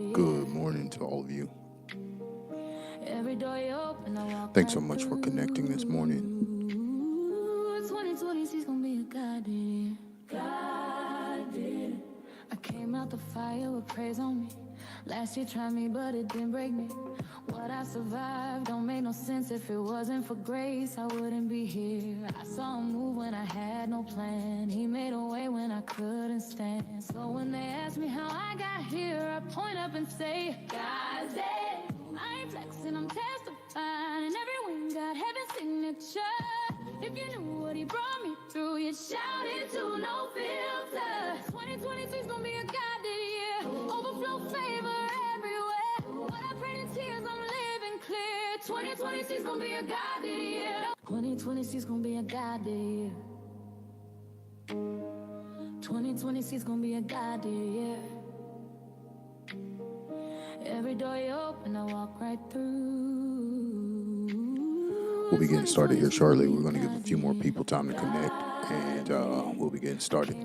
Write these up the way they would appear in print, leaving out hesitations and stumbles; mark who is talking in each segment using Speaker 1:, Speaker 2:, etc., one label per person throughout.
Speaker 1: Good morning to all of you. Thanks so much for connecting this morning.
Speaker 2: 2026 gonna be a goddamn. I came out the fire with praise on me. Last year tried me, but it didn't break me. What I survived don't make no sense. If it wasn't for grace, I wouldn't be here. I saw him move when I had no plan. He made a way when I couldn't stand. So when they ask me how I got here, I point up and say, God's dead. I ain't flexing, I'm testifying. And every win got heaven's signature. If you knew what he brought me through, you'd shout it to no filter. 2026 gonna be a goddamn year. Overflow favor everywhere. What I prayed in tears, I'm living clear. 2026 gonna be a goddamn year. 2026 gonna be a goddamn year. 2026 gonna be a goddamn year. Every door you open, I walk right through.
Speaker 1: We'll be getting started here shortly. We're going to give a few more people time to connect, and we'll be getting started.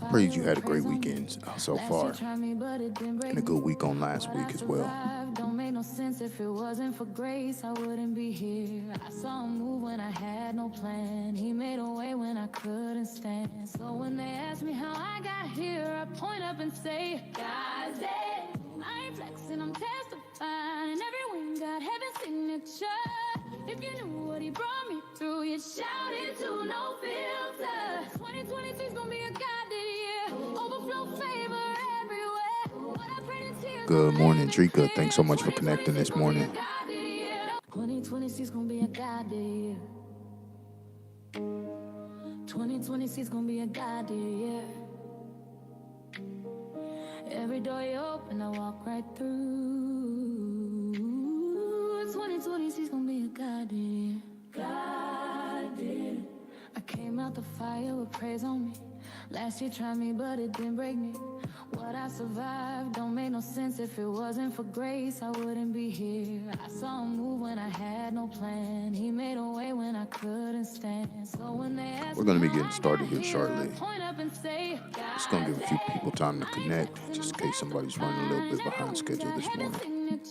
Speaker 1: I pray you had a great weekend so far, and a good week on last week as well.
Speaker 2: Don't make no sense. If it wasn't for grace, I wouldn't be here. I saw him move when I had no plan. He made a way when I couldn't stand. So when they ask me how I got here, I point up and say, God's dead. I ain't flexing, I'm testifying. And every win got heaven's signature. If you knew what he brought me through, you'd shout it to no filter. 2026 gonna be a goddamn year. Overflow favor everywhere. What I prayed in tears.
Speaker 1: Good morning, Drika. Thanks so much for connecting this morning.
Speaker 2: 2026 gonna be a goddamn year. 2026 gonna be a goddamn year. Every door you open, I walk right through. 2026 gonna be a goddamn. I came out the fire with praise on me. Last year tried me, but it didn't break me. What I survived don't make no sense. If it wasn't for grace, I wouldn't be here. I saw him move when I had no plan. He made a way when I couldn't stand. So when they ask
Speaker 1: We're going to be
Speaker 2: me
Speaker 1: getting
Speaker 2: how I
Speaker 1: started
Speaker 2: got
Speaker 1: here shortly.
Speaker 2: point up and say,
Speaker 1: Just going to give a few people time to connect, just in case somebody's running a little bit behind schedule this morning.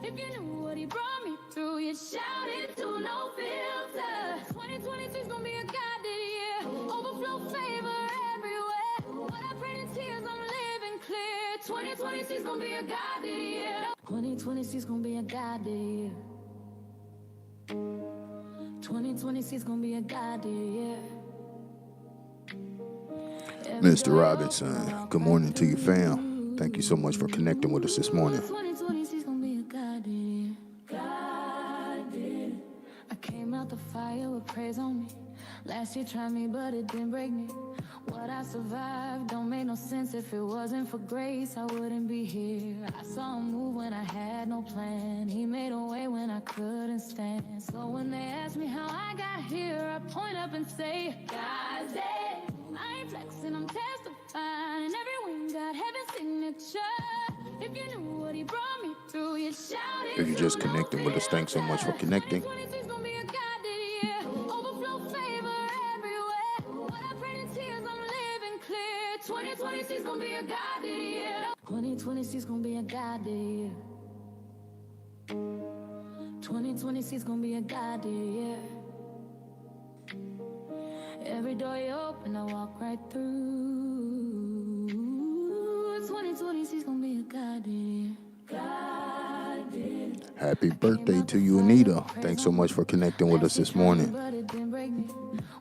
Speaker 2: If you knew what he brought me through, you'd shout it to no filter. 2026 gonna be a goddamn year. Overflow favor everywhere. What I prayed in tears, I'm living clear. 2026 gonna be a goddamn year. 2026 gonna be a goddamn year. 2026 gonna be a goddamn year.
Speaker 1: Mr. Robinson, good morning to you, fam. Thank you so much for connecting with us this morning.
Speaker 2: 2026 gonna be a goddamn. I came out the fire with praise on me. Last year tried me, but it didn't break me. What I survived don't make no sense. If it wasn't for grace, I wouldn't be here. I saw him move when I had no plan. He made a way when I couldn't stand. So when they ask me how I got here, I point up and say, God's dead. I ain't flexing, I'm testifying. And every win got heaven's signature. If you knew what he brought me through, you'd shout it.
Speaker 1: If you're just connecting with us, thanks so much for connecting.
Speaker 2: 2026 gonna be a goddamn year. Overflow favor everywhere. What I prayed in tears, I'm living clear. 2026 gonna be a goddamn year. 2026 gonna be a goddamn year. 2026 gonna be a goddamn year. Every door you open, I walk right through. 2026 gonna be a goddamn.
Speaker 1: Happy birthday to you, Anita. Thanks so much for connecting with us this morning.
Speaker 2: But it didn't break me.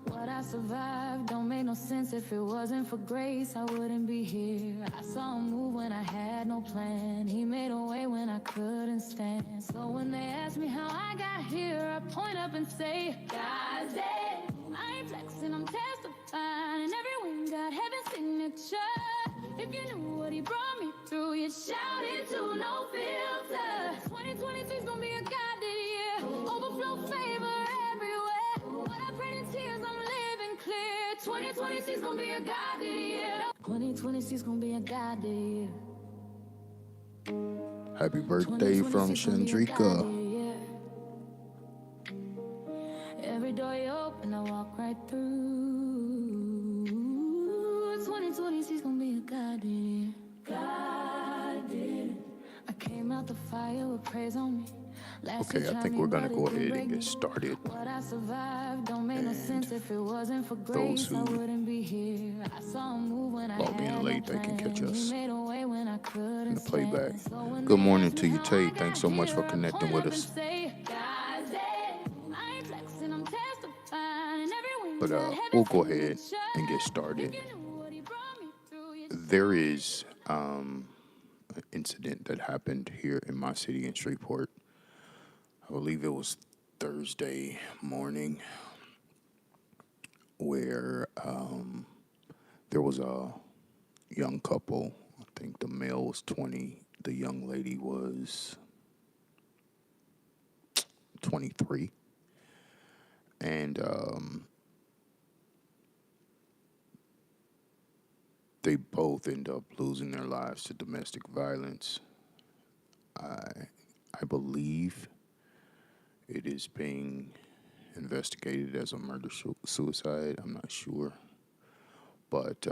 Speaker 2: What I survived don't make no sense. If it wasn't for grace, I wouldn't be here. I saw him move when I had no plan. He made a way when I couldn't stand. So when they ask me how I got here, I point up and say, God's dead. I ain't flexing, I'm testifying. And every win got heaven's signature. If you knew what he brought me through, you'd shout it to no filter. 2026 gonna be a goddamn year. Overflow favor everywhere. What I prayed in tears, I'm living clear. 2026 gonna be a goddamn year. 2026 gonna be a goddamn year.
Speaker 1: Happy birthday from Chandrika.
Speaker 2: Every door you open, I walk right through. 2026 gonna be a goddamn. the fire with praise on me. Last year
Speaker 1: Okay, I
Speaker 2: tried
Speaker 1: think
Speaker 2: me,
Speaker 1: we're going
Speaker 2: but
Speaker 1: to
Speaker 2: it
Speaker 1: go
Speaker 2: didn't
Speaker 1: ahead
Speaker 2: break
Speaker 1: and
Speaker 2: me.
Speaker 1: get started.
Speaker 2: What I survived don't make no
Speaker 1: And
Speaker 2: sense. If it wasn't for
Speaker 1: those
Speaker 2: grace, I
Speaker 1: who
Speaker 2: wouldn't be here. I saw him move when I
Speaker 1: log in
Speaker 2: had no
Speaker 1: late, they can catch
Speaker 2: plan. He
Speaker 1: us
Speaker 2: made a way when I
Speaker 1: in
Speaker 2: couldn't
Speaker 1: the playback.
Speaker 2: stand. So when
Speaker 1: Good
Speaker 2: they
Speaker 1: morning
Speaker 2: ask
Speaker 1: to
Speaker 2: me
Speaker 1: you,
Speaker 2: how I
Speaker 1: Tate. Thanks
Speaker 2: got
Speaker 1: so much for
Speaker 2: here, I
Speaker 1: connecting
Speaker 2: point
Speaker 1: with
Speaker 2: up and
Speaker 1: us.
Speaker 2: say, God's dead. I ain't flexing, I'm testifying. And every win
Speaker 1: But
Speaker 2: got heavy
Speaker 1: we'll go
Speaker 2: feeling in
Speaker 1: ahead
Speaker 2: the chest.
Speaker 1: and get
Speaker 2: If
Speaker 1: started.
Speaker 2: you knew what he brought me through, you'd
Speaker 1: There is an incident that happened here in my city in Shreveport. I believe it was Thursday morning where there was a young couple. I think the male was 20, the young lady was 23. And they both end up losing their lives to domestic violence. I believe it is being investigated as a murder suicide. I'm not sure. But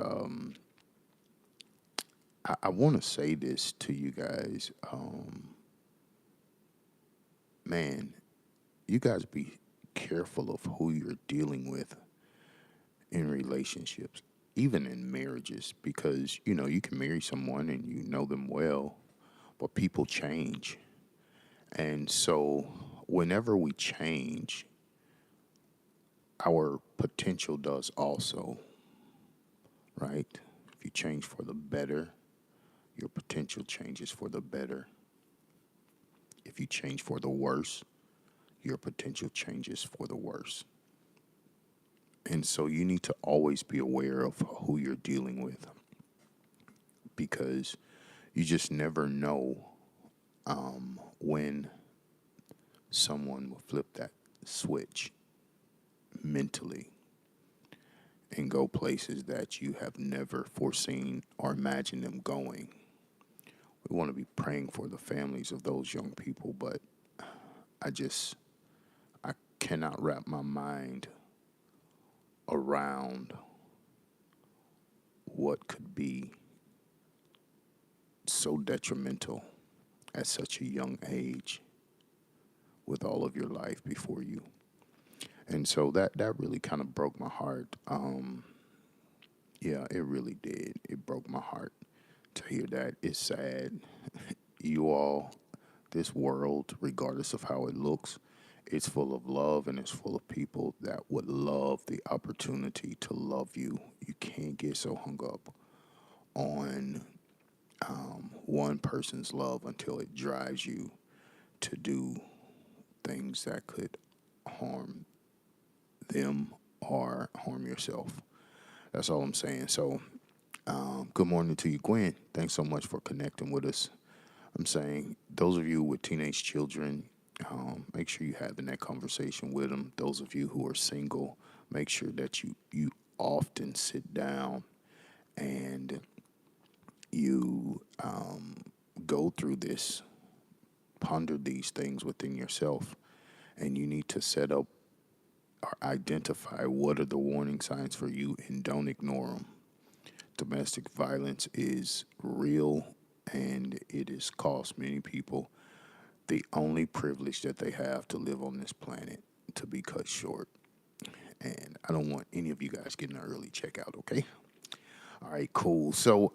Speaker 1: I want to say this to you guys. Man, you guys be careful of who you're dealing with in relationships, even in marriages, because, you know, you can marry someone and you know them well, but people change. And so whenever we change, our potential does also, right? If you change for the better, your potential changes for the better. If you change for the worse, your potential changes for the worse. And so you need to always be aware of who you're dealing with because you just never know when someone will flip that switch mentally and go places that you have never foreseen or imagined them going. We want to be praying for the families of those young people, but I cannot wrap my mind around what could be so detrimental at such a young age with all of your life before you. And so that really kind of broke my heart. Yeah, it really did. It broke my heart to hear that. It's sad. You all, this world, regardless of how it looks, it's full of love and it's full of people that would love the opportunity to love you. You can't get so hung up on one person's love until it drives you to do things that could harm them or harm yourself. That's all I'm saying. So, good morning to you, Gwen. Thanks so much for connecting with us. I'm saying those of you with teenage children, make sure you having that conversation with them. Those of you who are single, make sure that you often sit down and you go through this, ponder these things within yourself, and you need to set up or identify what are the warning signs for you and don't ignore them. Domestic violence is real and it has cost many people the only privilege that they have to live on this planet to be cut short. And I don't want any of you guys getting an early checkout, okay? All right, cool. So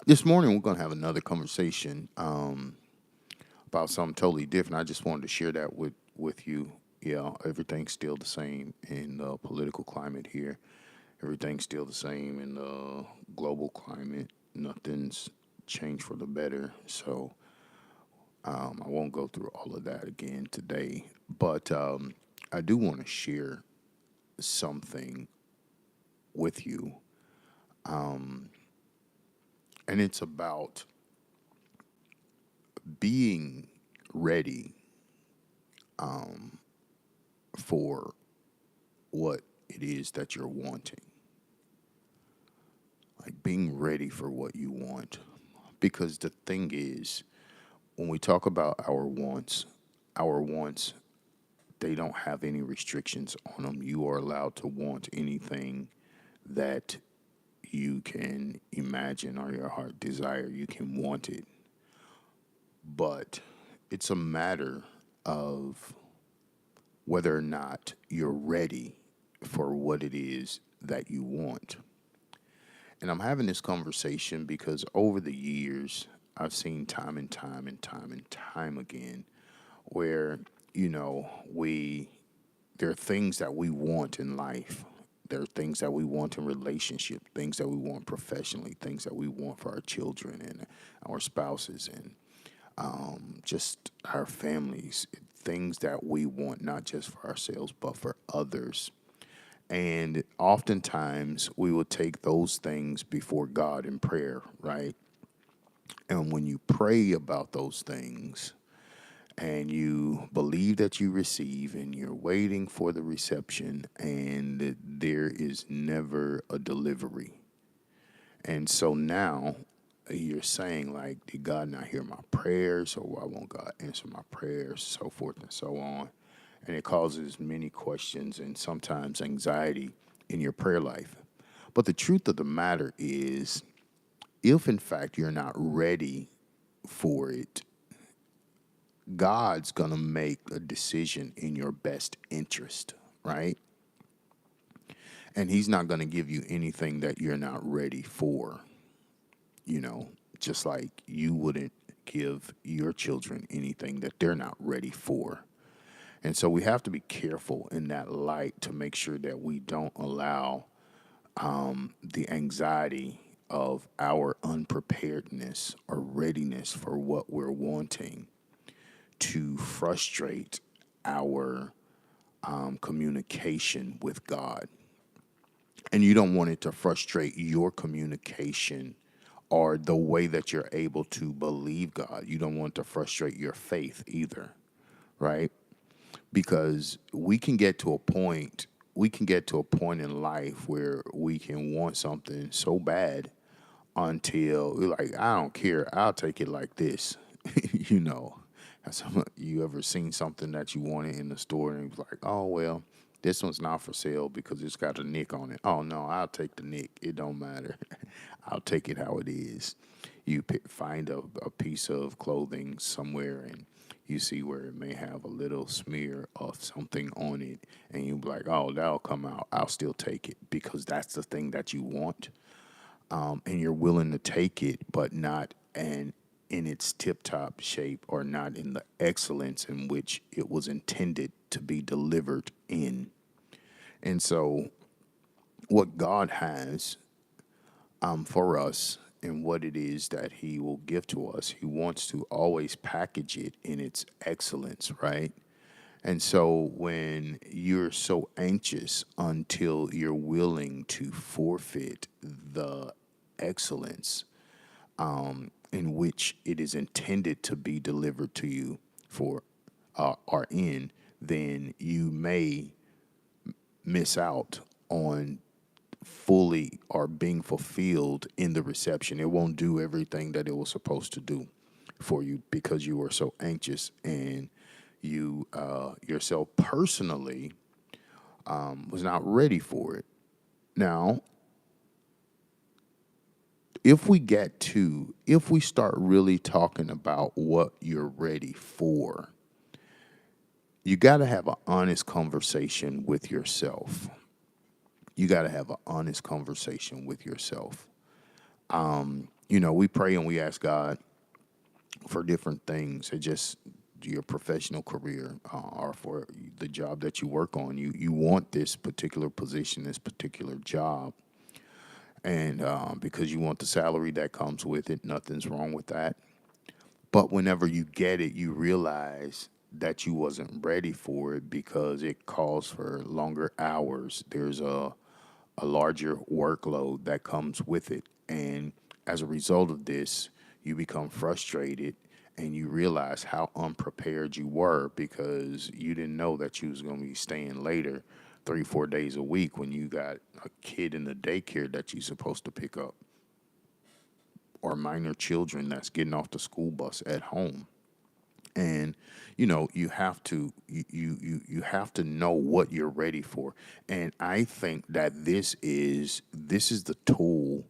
Speaker 1: this morning we're going to have another conversation about something totally different. I just wanted to share that with you. Yeah, everything's still the same in the political climate here. Everything's still the same in the global climate. Nothing's changed for the better. So I won't go through all of that again today. But I do want to share something with you. And it's about being ready for what it is that you're wanting. Like being ready for what you want. Because the thing is, when we talk about our wants, they don't have any restrictions on them. You are allowed to want anything that you can imagine or your heart desire. You can want it. but it's a matter of whether or not you're ready for what it is that you want. And I'm having this conversation because over the years, I've seen time and time and time and time again where, we there are things that we want in life. There are things that we want in relationship, things that we want professionally, things that we want for our children and our spouses and just our families, things that we want not just for ourselves, but for others. And oftentimes we will take those things before God in prayer, right? And when you pray about those things and you believe that you receive and you're waiting for the reception and there is never a delivery. And so now you're saying, like, did God not hear my prayers, or why won't God answer my prayers, so forth and so on. And it causes many questions and sometimes anxiety in your prayer life. But the truth of the matter is, if in fact you're not ready for it, God's going to make a decision in your best interest, right? And He's not going to give you anything that you're not ready for, just like you wouldn't give your children anything that they're not ready for. And so we have to be careful in that light to make sure that we don't allow the anxiety of our unpreparedness or readiness for what we're wanting to frustrate our communication with God. And you don't want it to frustrate your communication or the way that you're able to believe God. You don't want to frustrate your faith either, right? Because we can get to a point in life where we can want something so bad until we're like, I don't care, I'll take it like this. you know you ever seen something that you wanted in the store and it was like, oh well, this one's not for sale because it's got a nick on it. Oh no, I'll take the nick, it don't matter. I'll take it how it is. You find a piece of clothing somewhere and you see where it may have a little smear of something on it, and you be like, oh, that'll come out. I'll still take it because that's the thing that you want. And you're willing to take it, but not in its tip top shape or not in the excellence in which it was intended to be delivered in. And so, what God has for us and what it is that He will give to us, He wants to always package it in its excellence, right? And so when you're so anxious until you're willing to forfeit the excellence in which it is intended to be delivered to you for are in, then you may miss out on fully or being fulfilled in the reception. It won't do everything that it was supposed to do for you because you were so anxious and you yourself personally was not ready for it. Now, if we start really talking about what you're ready for, you got to have an honest conversation with yourself. You got to have an honest conversation with yourself. We pray and we ask God for different things. It just your professional career or for the job that you work on. You want this particular position, this particular job, and because you want the salary that comes with it. Nothing's wrong with that. But whenever you get it, you realize that you wasn't ready for it because it calls for longer hours. There's a larger workload that comes with it. And as a result of this, you become frustrated and you realize how unprepared you were because you didn't know that you was going to be staying later 3-4 days a week when you got a kid in the daycare that you're supposed to pick up or minor children that's getting off the school bus at home. And you have to you have to know what you're ready for. And I think that this is the tool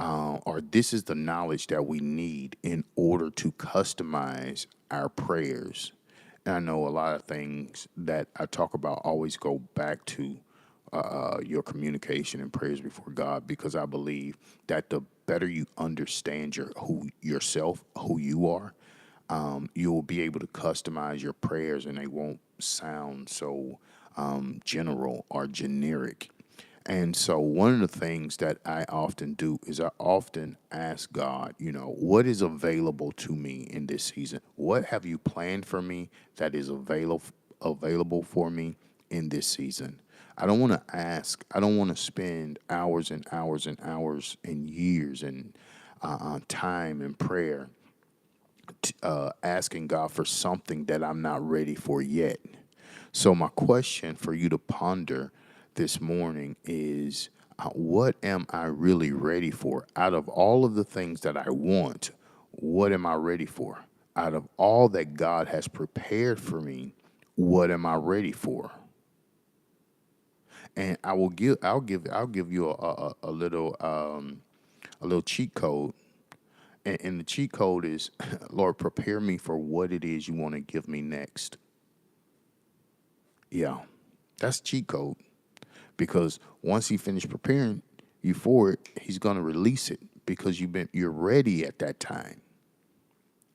Speaker 1: or this is the knowledge that we need in order to customize our prayers. And I know a lot of things that I talk about always go back to your communication and prayers before God, because I believe that the better you understand yourself, who you are, you will be able to customize your prayers, and they won't sound so general or generic. And so one of the things that I often do is I often ask God, what is available to me in this season? What have you planned for me that is available for me in this season? I don't want to spend hours and hours and hours and years and time in prayer asking God for something that I'm not ready for yet. So, my question for you to ponder this morning is, what am I really ready for? Out of all of the things that I want, what am I ready for? Out of all that God has prepared for me, what am I ready for? And I'll give you a little cheat code. And the cheat code is, Lord, prepare me for what it is you want to give me next. Yeah, that's cheat code. Because once he finished preparing you for it, he's going to release it because you're ready at that time.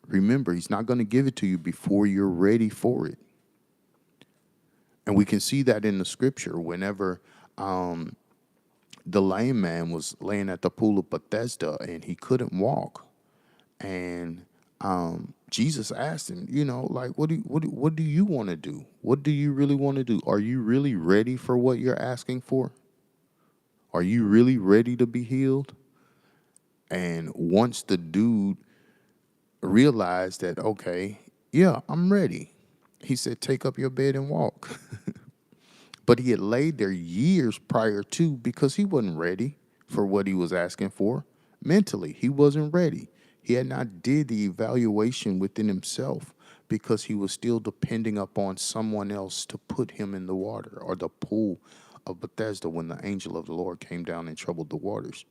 Speaker 1: Remember, he's not going to give it to you before you're ready for it. And we can see that in the scripture whenever the lame man was laying at the pool of Bethesda and he couldn't walk. And Jesus asked him, like, what do you want to do? What do you really want to do? Are you really ready for what you're asking for? Are you really ready to be healed? And once the dude realized that, okay, yeah, I'm ready, he said, take up your bed and walk. But he had laid there years prior to, because he wasn't ready for what he was asking for. Mentally, he wasn't ready. He had not did the evaluation within himself because he was still depending upon someone else to put him in the water or the pool of Bethesda when the angel of the Lord came down and troubled the waters.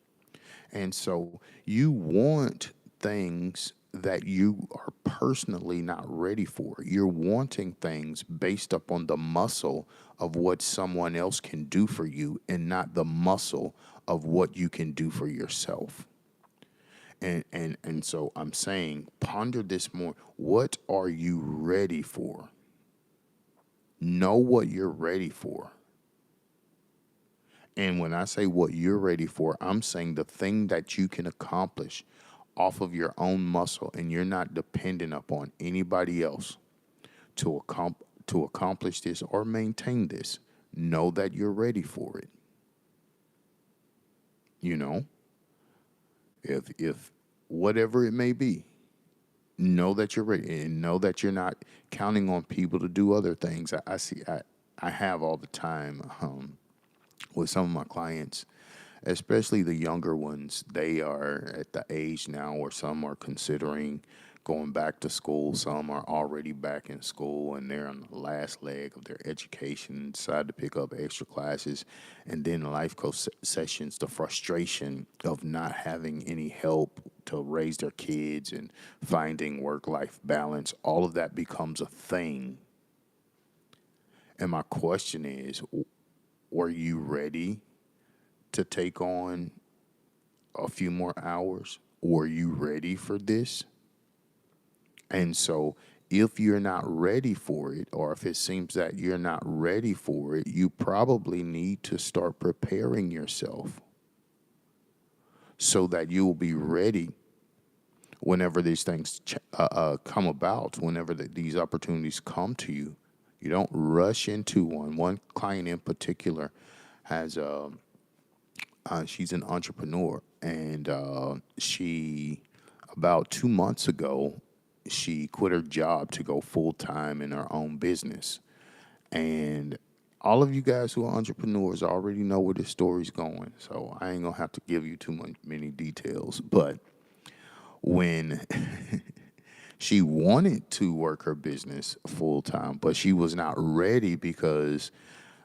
Speaker 1: And so you want things that you are personally not ready for. You're wanting things based upon the muscle of what someone else can do for you and not the muscle of what you can do for yourself. And so I'm saying, ponder this more. What are you ready for? Know what you're ready for. And when I say what you're ready for, I'm saying the thing that you can accomplish off of your own muscle, and you're not dependent upon anybody else to accomplish this or maintain this. Know that you're ready for it. If whatever it may be, know that you're ready, and know that you're not counting on people to do other things. I have all the time with some of my clients, especially the younger ones. They are at the age now where some are considering going back to school. Some are already back in school and they're on the last leg of their education, decide to pick up extra classes. And then life coach sessions, the frustration of not having any help to raise their kids and finding work-life balance, all of that becomes a thing. And my question is, were you ready to take on a few more hours? Were you ready for this? And so if you're not ready for it, or if it seems that you're not ready for it, you probably need to start preparing yourself so that you will be ready whenever these things come about, whenever these opportunities come to you. You don't rush into one. One client in particular has she's an entrepreneur, and she, about 2 months ago, she quit her job to go full time in her own business. And all of you guys who are entrepreneurs already know where this story's going, so I ain't gonna have to give you many details. But when she wanted to work her business full time, but she was not ready because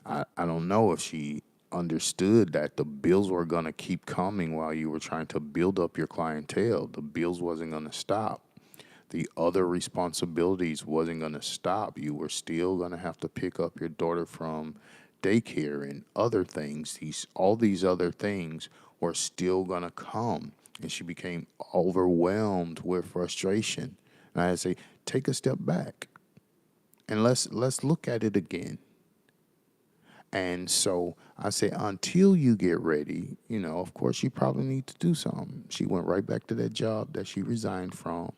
Speaker 1: I don't know if she understood that the bills were going to keep coming while you were trying to build up your clientele. The bills wasn't going to stop. The other responsibilities wasn't going to stop. You were still going to have to pick up your daughter from daycare and other things. All these other things were still going to come. And she became overwhelmed with frustration. And I say, take a step back and let's look at it again. And so I say, until you get ready, of course, you probably need to do something. She went right back to that job that she resigned from,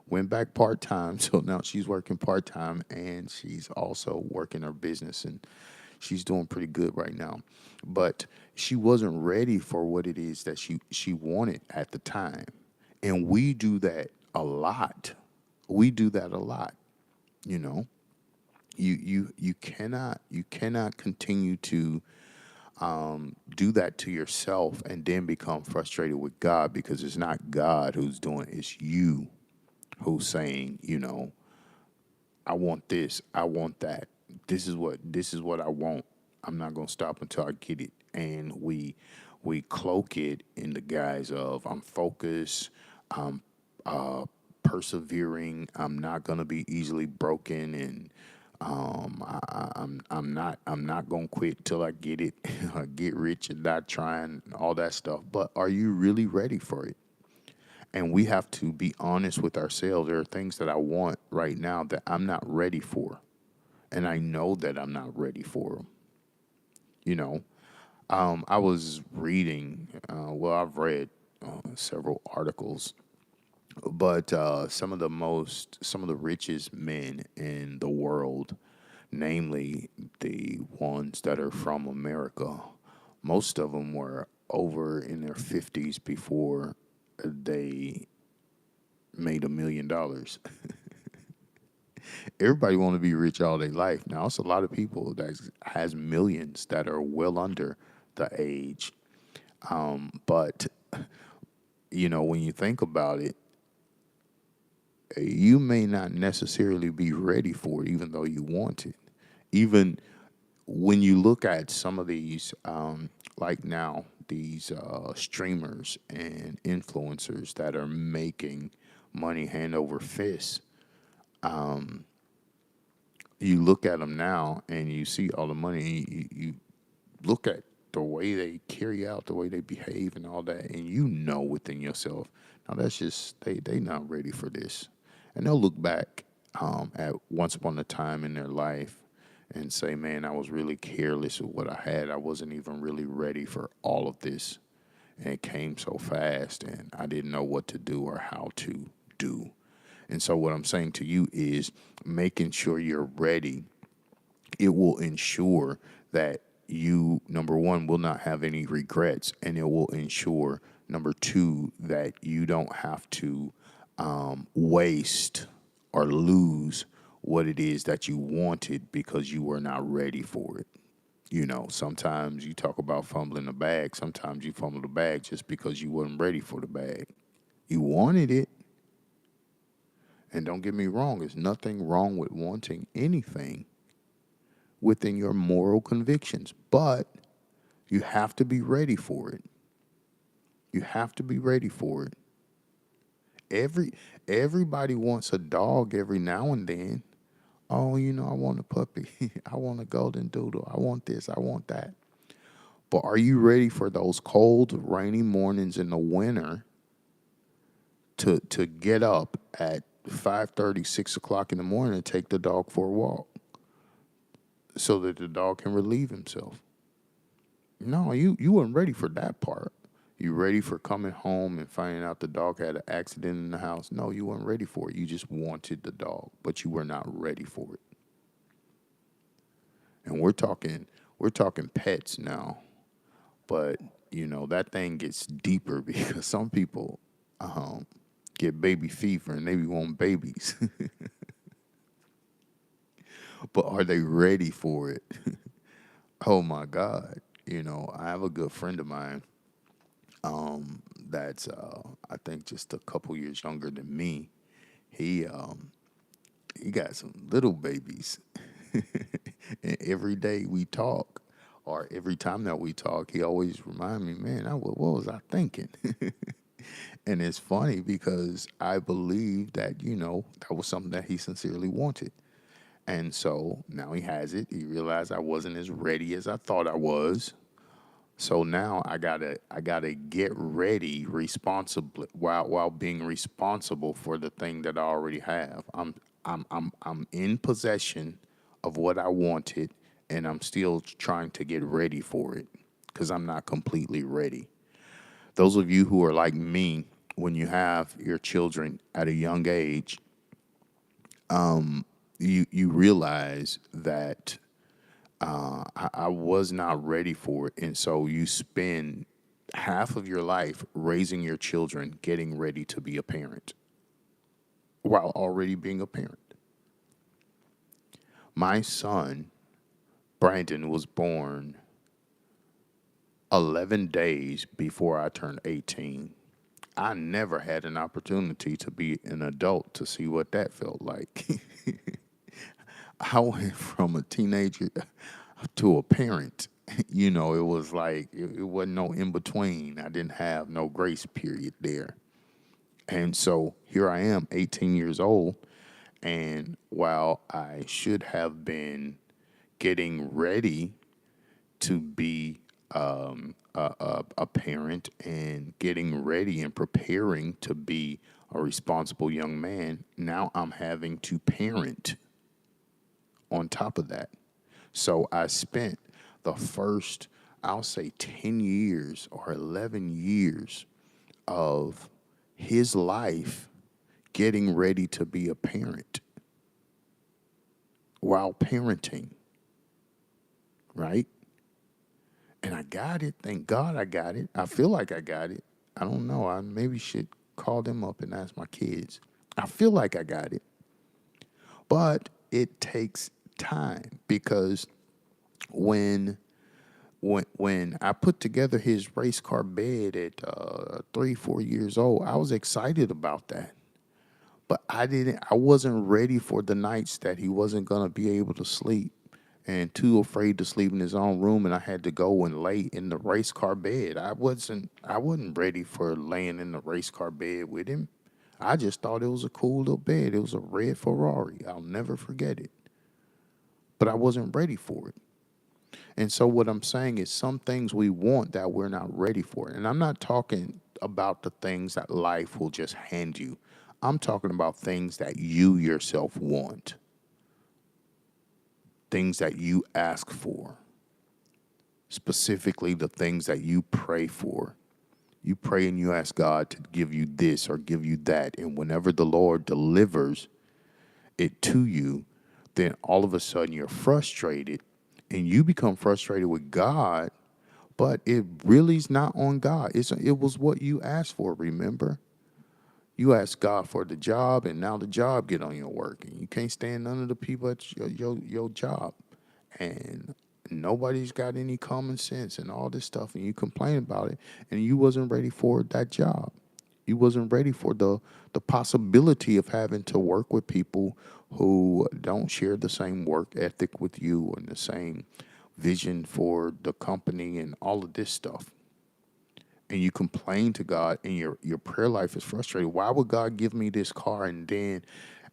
Speaker 1: went back part time. So now she's working part time and she's also working her business, and she's doing pretty good right now. But she wasn't ready for what it is that she wanted at the time. And we do that a lot. We do that a lot, you know. You cannot continue to do that to yourself and then become frustrated with God, because it's not God who's doing it. It's you who's saying, I want this, I want that. This is what I want. I'm not gonna stop until I get it. And we cloak it in the guise of, I'm focused, I'm persevering, I'm not gonna be easily broken, and I'm not gonna quit till I get it. I get rich and not trying, all that stuff. But are you really ready for it? And we have to be honest with ourselves. There are things that I want right now that I'm not ready for, and I know that I'm not ready for them. You know, I was reading. I've read several articles, but some of the richest men in the world, namely the ones that are from America, most of them were over in their 50s before they made $1 million. Everybody want to be rich all their life. Now, it's a lot of people that has millions that are well under the age. But when you think about it, you may not necessarily be ready for it, even though you want it. Even when you look at some of these, like now, these streamers and influencers that are making money hand over fist, you look at them now and you see all the money. You look at the way they carry out, the way they behave, and all that, and within yourself, now that's just they not ready for this, and they'll look back at once upon a time in their life and say, "Man, I was really careless with what I had. I wasn't even really ready for all of this, and it came so fast, and I didn't know what to do or how to do." And so, what I'm saying to you is making sure you're ready. It will ensure that you, number one, will not have any regrets, and it will ensure, number two, that you don't have to waste or lose what it is that you wanted because you were not ready for it. Sometimes you talk about fumbling the bag. Sometimes you fumble the bag just because you weren't ready for the bag. You wanted it. And don't get me wrong, there's nothing wrong with wanting anything within your moral convictions, but you have to be ready for it. You have to be ready for it. Everybody wants a dog every now and then. Oh, I want a puppy. I want a golden doodle. I want this. I want that. But are you ready for those cold, rainy mornings in the winter to get up at 5:30, 6 o'clock in the morning and take the dog for a walk so that the dog can relieve himself? No, you weren't ready for that part. You ready for coming home and finding out the dog had an accident in the house? No, you weren't ready for it. You just wanted the dog, but you were not ready for it. And we're talking pets now, but that thing gets deeper because some people get baby fever and they be want babies. But are they ready for it? Oh my God. I have a good friend of mine that's I think just a couple years younger than me. He got some little babies. And every day we talk or every time that we talk, he always remind me, man, what was I thinking? And it's funny because I believe that, that was something that he sincerely wanted. And so now he has it. He realized I wasn't as ready as I thought I was. So now I gotta get ready responsibly while being responsible for the thing that I already have. I'm in possession of what I wanted, and I'm still trying to get ready for it because I'm not completely ready. Those of you who are like me, when you have your children at a young age, you realize that I was not ready for it. And so you spend half of your life raising your children, getting ready to be a parent while already being a parent. My son, Brandon, was born 11 days before I turned 18. I never had an opportunity to be an adult to see what that felt like. I went from a teenager to a parent. It was like it wasn't no in between. I didn't have no grace period there. And so here I am, 18 years old. And while I should have been getting ready to be a parent and getting ready and preparing to be a responsible young man, now I'm having to parent on top of that. So I spent the first, I'll say, 10 years or 11 years of his life getting ready to be a parent while parenting, right? And I got it. Thank God I got it. I feel like I got it. I don't know. I maybe should call them up and ask my kids. I feel like I got it. But it takes time because when when I put together his race car bed at 3, 4 years old, I was excited about that. But I wasn't ready for the nights that he wasn't gonna be able to sleep and too afraid to sleep in his own room, and I had to go and lay in the race car bed. I wasn't ready for laying in the race car bed with him. I just thought it was a cool little bed. It was a red Ferrari. I'll never forget it. But I wasn't ready for it. And so what I'm saying is some things we want that we're not ready for. And I'm not talking about the things that life will just hand you. I'm talking about things that you yourself want, things that you ask for, specifically the things that you pray for. You pray and you ask God to give you this or give you that. And whenever the Lord delivers it to you, then all of a sudden you're frustrated and you become frustrated with God, but it really is not on God. It was what you asked for, remember? You asked God for the job, and now the job get on your work, and you can't stand none of the people at your job, and nobody's got any common sense and all this stuff, and you complain about it, and you wasn't ready for that job. You wasn't ready for the possibility of having to work with people who don't share the same work ethic with you and the same vision for the company and all of this stuff. And you complain to God and your prayer life is frustrated. Why would God give me this car and then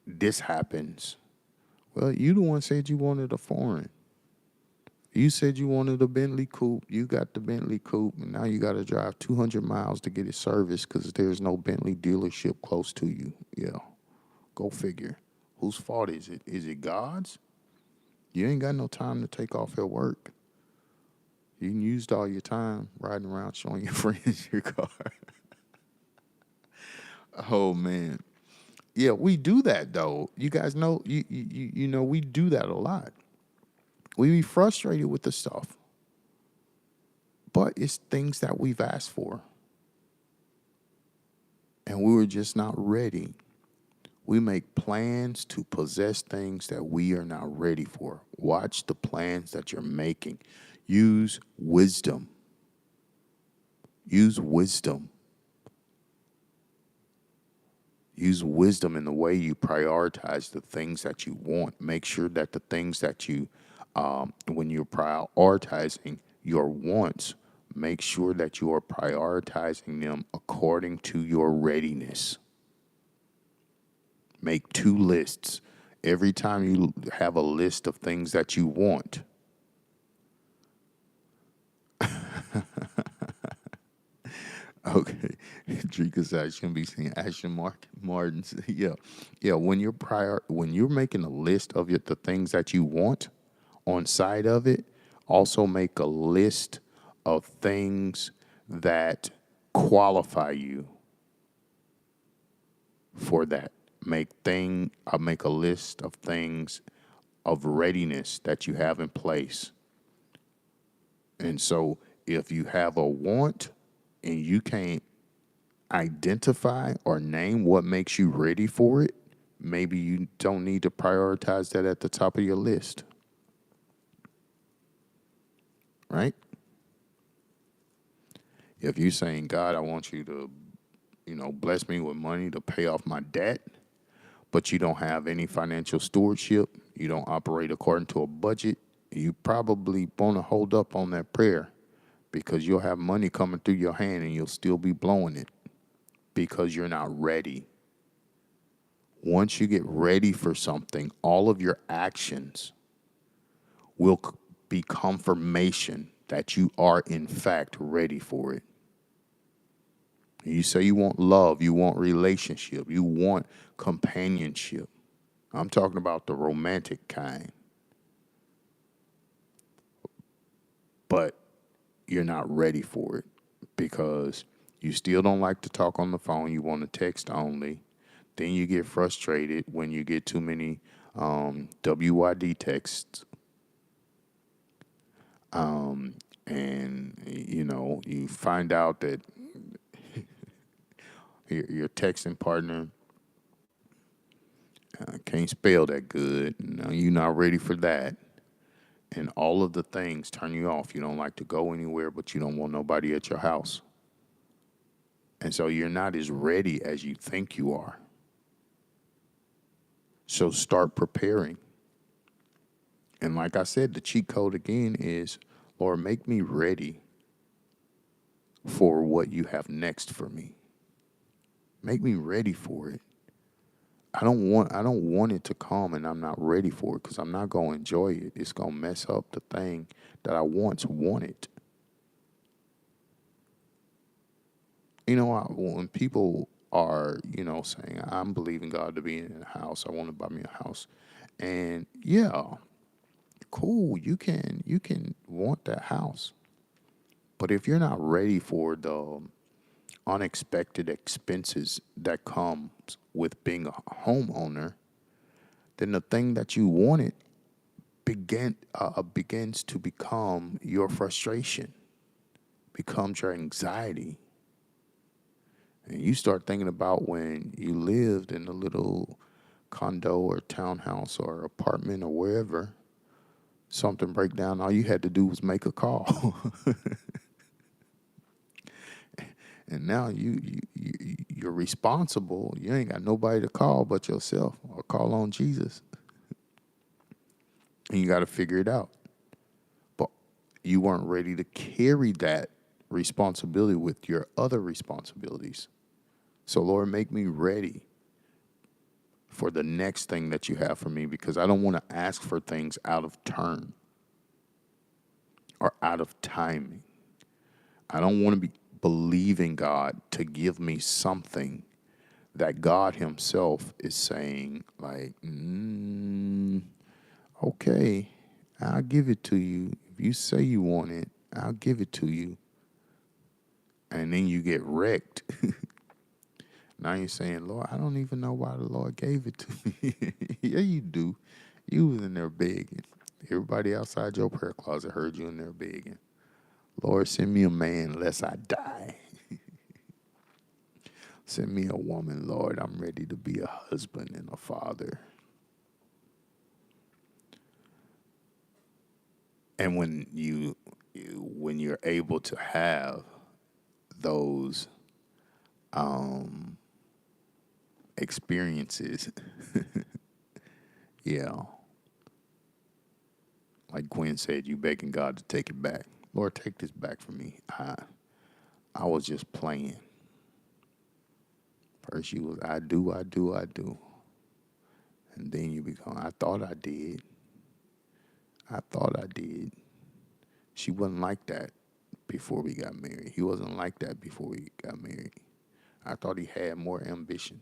Speaker 1: this happens? Well, you the one said you wanted a foreign. You said you wanted a Bentley coupe. You got the Bentley coupe, and now you got to drive 200 miles to get it serviced because there's no Bentley dealership close to you. Yeah, go figure. Whose fault is it? Is it God's? You ain't got no time to take off at work. You used all your time riding around showing your friends your car. Oh man, yeah, we do that though. You guys know, you know, we do that a lot. We be frustrated with the stuff, but it's things that we've asked for, and we were just not ready. We make plans to possess things that we are not ready for. Watch the plans that you're making. Use wisdom. Use wisdom. Use wisdom in the way you prioritize the things that you want. Make sure that the things that you When you're prioritizing your wants, make sure that you are prioritizing them according to your readiness. Make 2 lists. Every time you have a list of things that you want, okay. Drika said I shouldn't be saying Ashton Martin's. Yeah. Yeah. When you're making a list of the things that you want on side of it, also make a list of things that qualify you for that. Make a list of things of readiness that you have in place. And so if you have a want and you can't identify or name what makes you ready for it, maybe you don't need to prioritize that at the top of your list. Right? If you're saying, God, I want you to, bless me with money to pay off my debt, but you don't have any financial stewardship, you don't operate according to a budget, you probably want to hold up on that prayer because you'll have money coming through your hand and you'll still be blowing it because you're not ready. Once you get ready for something, all of your actions will be confirmation that you are in fact ready for it. You say you want love, you want relationship, you want companionship. I'm talking about the romantic kind. But you're not ready for it because you still don't like to talk on the phone. You want to text only. Then you get frustrated when you get too many WYD texts. And, you find out that your texting partner can't spell that good. No, you're not ready for that. And all of the things turn you off. You don't like to go anywhere, but you don't want nobody at your house. And so you're not as ready as you think you are. So start preparing. And like I said, the cheat code again is, Lord, make me ready for what you have next for me. Make me ready for it. I don't want it to come and I'm not ready for it because I'm not going to enjoy it. It's going to mess up the thing that I once wanted. When people are, saying, I'm believing God to be in a house, I want to buy me a house. And yeah, cool, you can want that house. But if you're not ready for the unexpected expenses that comes with being a homeowner, then the thing that you wanted begins to become your frustration, becomes your anxiety. And you start thinking about when you lived in a little condo or townhouse or apartment or wherever, something break down, all you had to do was make a call. And now you're responsible. You ain't got nobody to call but yourself or call on Jesus. And you got to figure it out. But you weren't ready to carry that responsibility with your other responsibilities. So, Lord, make me ready for the next thing that you have for me because I don't want to ask for things out of turn or out of timing. I don't want to be believing God to give me something that God himself is saying, like, okay, I'll give it to you. If you say you want it, I'll give it to you. And then you get wrecked. Now you're saying, Lord, I don't even know why the Lord gave it to me. Yeah, you do. You was in there begging. Everybody outside your prayer closet heard you in there begging. Lord, send me a man lest I die. Send me a woman, Lord. I'm ready to be a husband and a father. And when you're able to have those experiences, yeah, Like Gwen said, you begging God to take it back. Lord, take this back from me. I was just playing. First you was I do, I do, I do. And then you become I thought I did. I thought I did. She wasn't like that before we got married. He wasn't like that before we got married. I thought he had more ambition.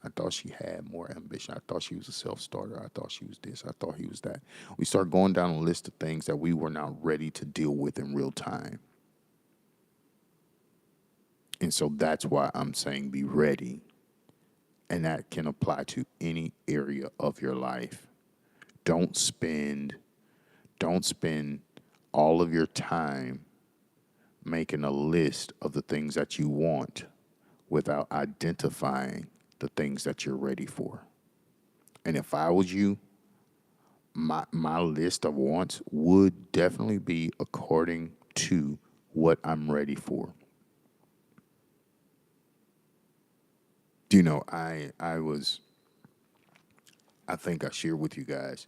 Speaker 1: I thought she had more ambition. I thought she was a self-starter. I thought she was this. I thought he was that. We start going down a list of things that we were not ready to deal with in real time. And so that's why I'm saying be ready. And that can apply to any area of your life. Don't spend all of your time making a list of the things that you want without identifying the things that you're ready for. And if I was you, my list of wants would definitely be according to what I'm ready for. You know, I think I shared with you guys.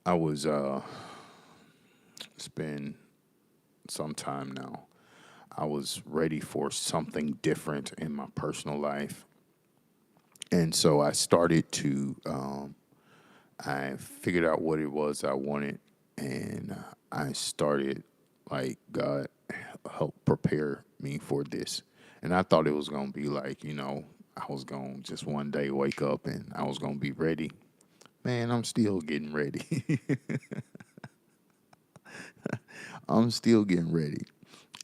Speaker 1: I was it's been some time now. I was ready for something different in my personal life. And so I started to I figured out what it was I wanted, and I started like God help prepare me for this. And I thought it was gonna be like, I was gonna just one day wake up and I was gonna be ready. Man, I'm still getting ready. I'm still getting ready,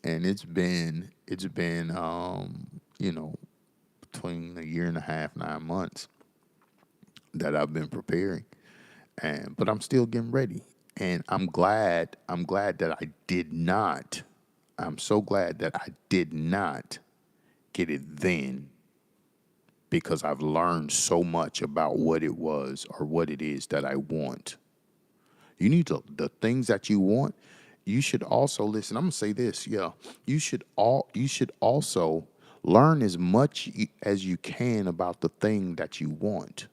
Speaker 1: and it's been between a year and a half, 9 months that I've been preparing. But I'm still getting ready. And I'm glad that I did not. I'm so glad that I did not get it then, because I've learned so much about what it was or what it is that I want. You need the things that you want. You should also listen. I'm gonna say this. Yeah, you should also learn as much as you can about the thing that you want.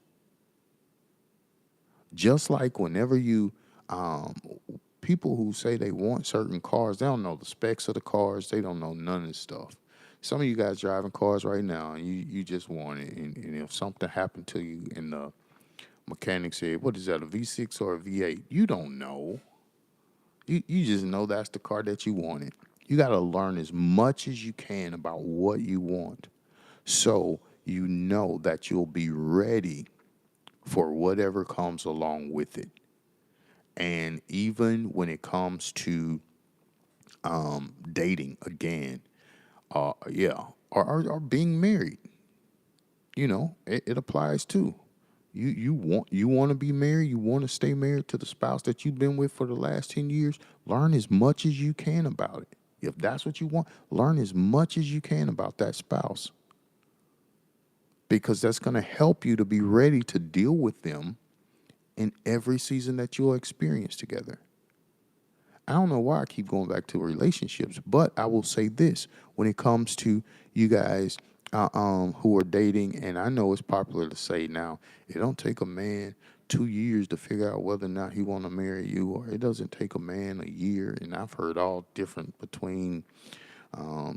Speaker 1: Just like whenever um, people who say they want certain cars, they don't know the specs of the cars. They don't know none of this stuff. Some of you guys driving cars right now, and you just want it. And if something happened to you and the mechanic said, what is that, a V6 or a V8? You don't know. You just know that's the car that you wanted. You got to learn as much as you can about what you want, so you know that you'll be ready for whatever comes along with it. And even when it comes to dating again, yeah, or being married, it applies too. You want to be married. You want to stay married to the spouse that you've been with for the last 10 years. Learn as much as you can about it. If that's what you want, learn as much as you can about that spouse, because that's going to help you to be ready to deal with them in every season that you'll experience together. I don't know why I keep going back to relationships, but I will say this: when it comes to you guys who are dating, and I know it's popular to say now, it don't take a man 2 years to figure out whether or not he want to marry you, or it doesn't take a man a year. And I've heard all different between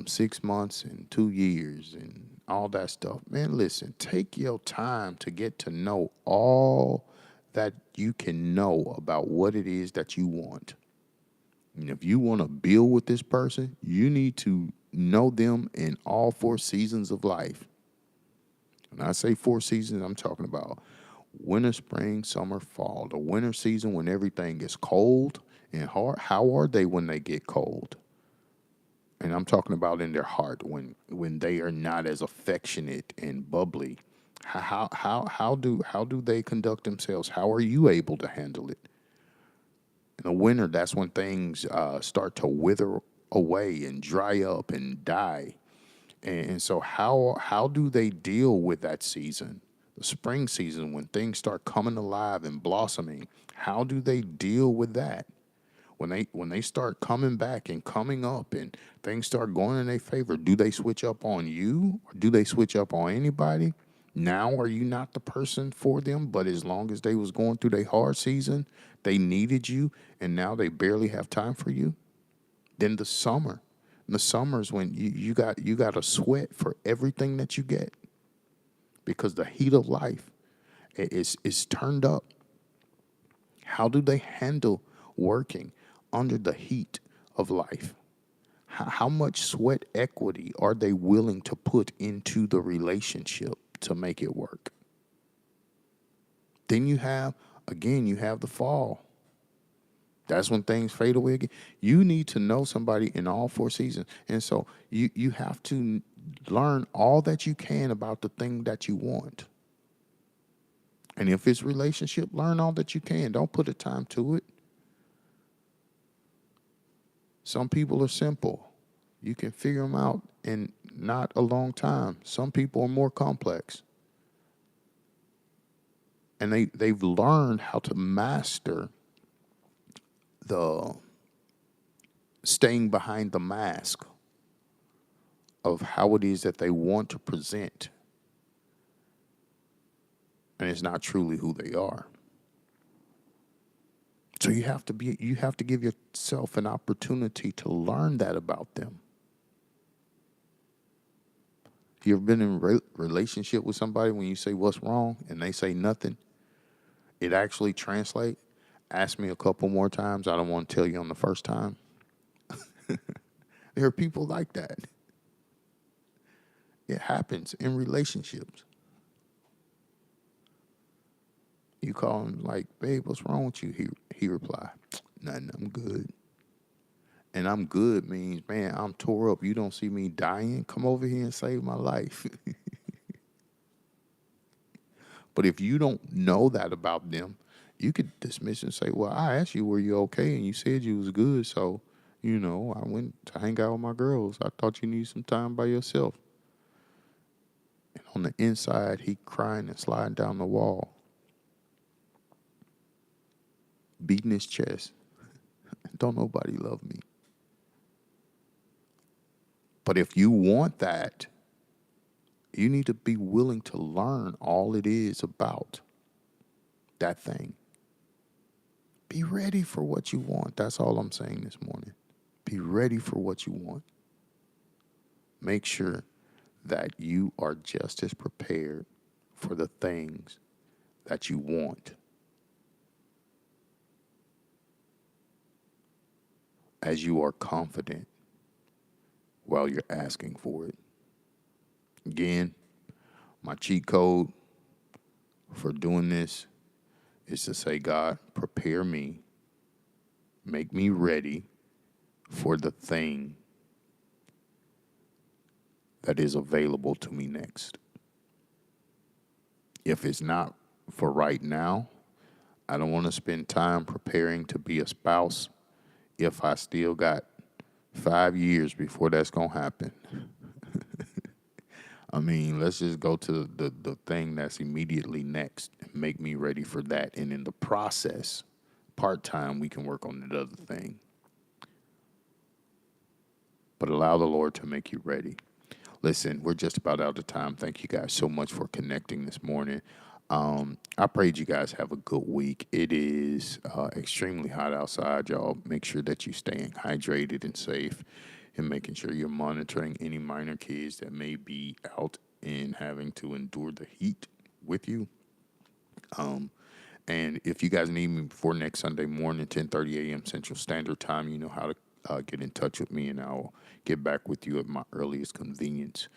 Speaker 1: 6 months and 2 years and all that stuff. Man, listen, take your time to get to know all that you can know about what it is that you want. And if you want to build with this person, you need to know them in all 4 seasons of life. When I say 4 seasons, I'm talking about winter, spring, summer, fall. The winter season, when everything is cold and hard. How are they when they get cold? And I'm talking about in their heart, when they are not as affectionate and bubbly. How do they conduct themselves? How are you able to handle it? In the winter, that's when things start to wither away and dry up and die. And so how do they deal with that season? The spring season, when things start coming alive and blossoming, how do they deal with that? When they start coming back and coming up and things start going in their favor, do they switch up on you, or do they switch up on anybody? Now, are you not the person for them? But as long as they was going through their hard season, they needed you, and now they barely have time for you. Then the summer, the summers when you got to sweat for everything that you get because the heat of life is turned up. How do they handle working under the heat of life? How much sweat equity are they willing to put into the relationship to make it work? Then you have the fall. That's when things fade away again. You need to know somebody in all four seasons. And so you have to learn all that you can about the thing that you want. And if it's relationship, learn all that you can. Don't put a time to it. Some people are simple. You can figure them out in not a long time. Some people are more complex. And they've learned how to master the staying behind the mask of how it is that they want to present. And it's not truly who they are. So you have to give yourself an opportunity to learn that about them. You ever been in a relationship with somebody when you say what's wrong and they say nothing? It actually translates. Ask me a couple more times. I don't want to tell you on the first time. There are people like that. It happens in relationships. You call him like, babe, what's wrong with you? He reply, nothing, I'm good. And I'm good means, man, I'm tore up. You don't see me dying? Come over here and save my life. But if you don't know that about them, you could dismiss and say, well, I asked you, were you okay? And you said you was good. So, I went to hang out with my girls. I thought you needed some time by yourself. And on the inside, he crying and sliding down the wall, beating his chest. Don't nobody love me. But if you want that, you need to be willing to learn all it is about that thing. Be ready for what you want. That's all I'm saying this morning. Be ready for what you want. Make sure that you are just as prepared for the things that you want as you are confident while you're asking for it. Again, my cheat code for doing this is to say, God, prepare me, make me ready for the thing that is available to me next. If it's not for right now, I don't want to spend time preparing to be a spouse if I still got 5 years before that's going to happen. I mean, let's just go to the thing that's immediately next and make me ready for that. And in the process, part-time, we can work on the other thing. But allow the Lord to make you ready. Listen, we're just about out of time. Thank you guys so much for connecting this morning. I prayed you guys have a good week. It is extremely hot outside, y'all. Make sure that you're staying hydrated and safe and making sure you're monitoring any minor kids that may be out and having to endure the heat with you. And if you guys need me before next Sunday morning, 10:30 a.m. Central Standard Time, you know how to get in touch with me, and I'll get back with you at my earliest convenience.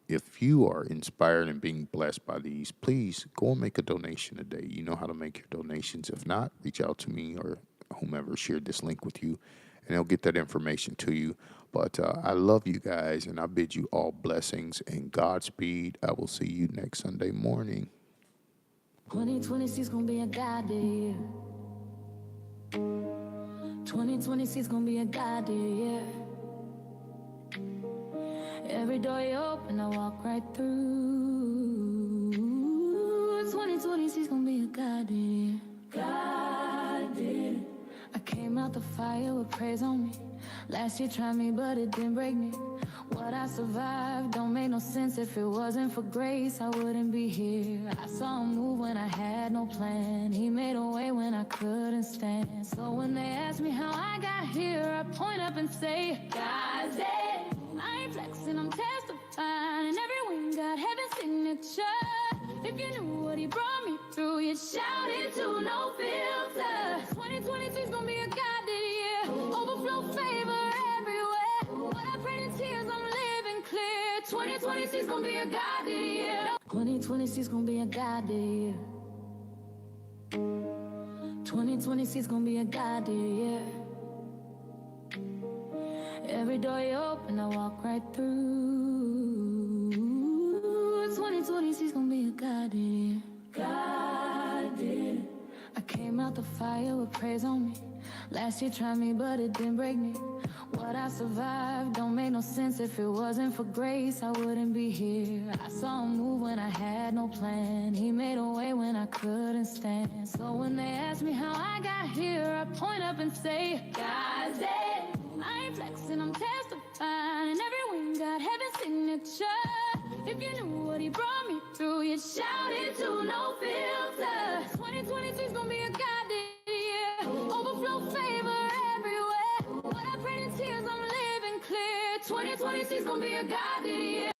Speaker 1: If you are inspired and being blessed by these, please go and make a donation today. You know how to make your donations. If not, reach out to me or whomever shared this link with you, and they'll get that information to you. But I love you guys, and I bid you all blessings and Godspeed. I will see you next Sunday morning.
Speaker 2: 2026 gonna be a goddamn year. 2026 gonna be a goddamn year. Every door you open, I walk right through. 2026 gonna be a goddamn year. Goddamn. I came out the fire with praise on me. Last year tried me, but it didn't break me. What I survived don't make no sense. If it wasn't for grace, I wouldn't be here. I saw him move when I had no plan. He made a way when I couldn't stand. So when they ask me how I got here, I point up and say, God's it. I ain't flexing, I'm testifying. And every win got heaven's signature. If you knew what he brought me through, you'd shout it to no filter. 2022's gonna be a godly year. Overflow favor everywhere. What I prayed in tears, I'm living clear. 2026 gonna be a godly year. 2026 gonna be a godly year. 2026 gonna be a godly year. Every door you open, I walk right through. 2026 gonna be a godly year. God did it. I came out the fire with praise on me. Last year tried me, but it didn't break me. What I survived don't make no sense. If it wasn't for grace, I wouldn't be here. I saw him move when I had no plan. He made a way when I couldn't stand. So when they ask me how I got here, I point up and say, God's it. I ain't flexing, I'm testifying. And every win got heaven's signature. If you knew what he brought me through, you'd shout it to no filter. 2026 gonna be a godly year. Overflow favor everywhere. What I prayed in tears, I'm living clear. 2026 gonna be a godly year.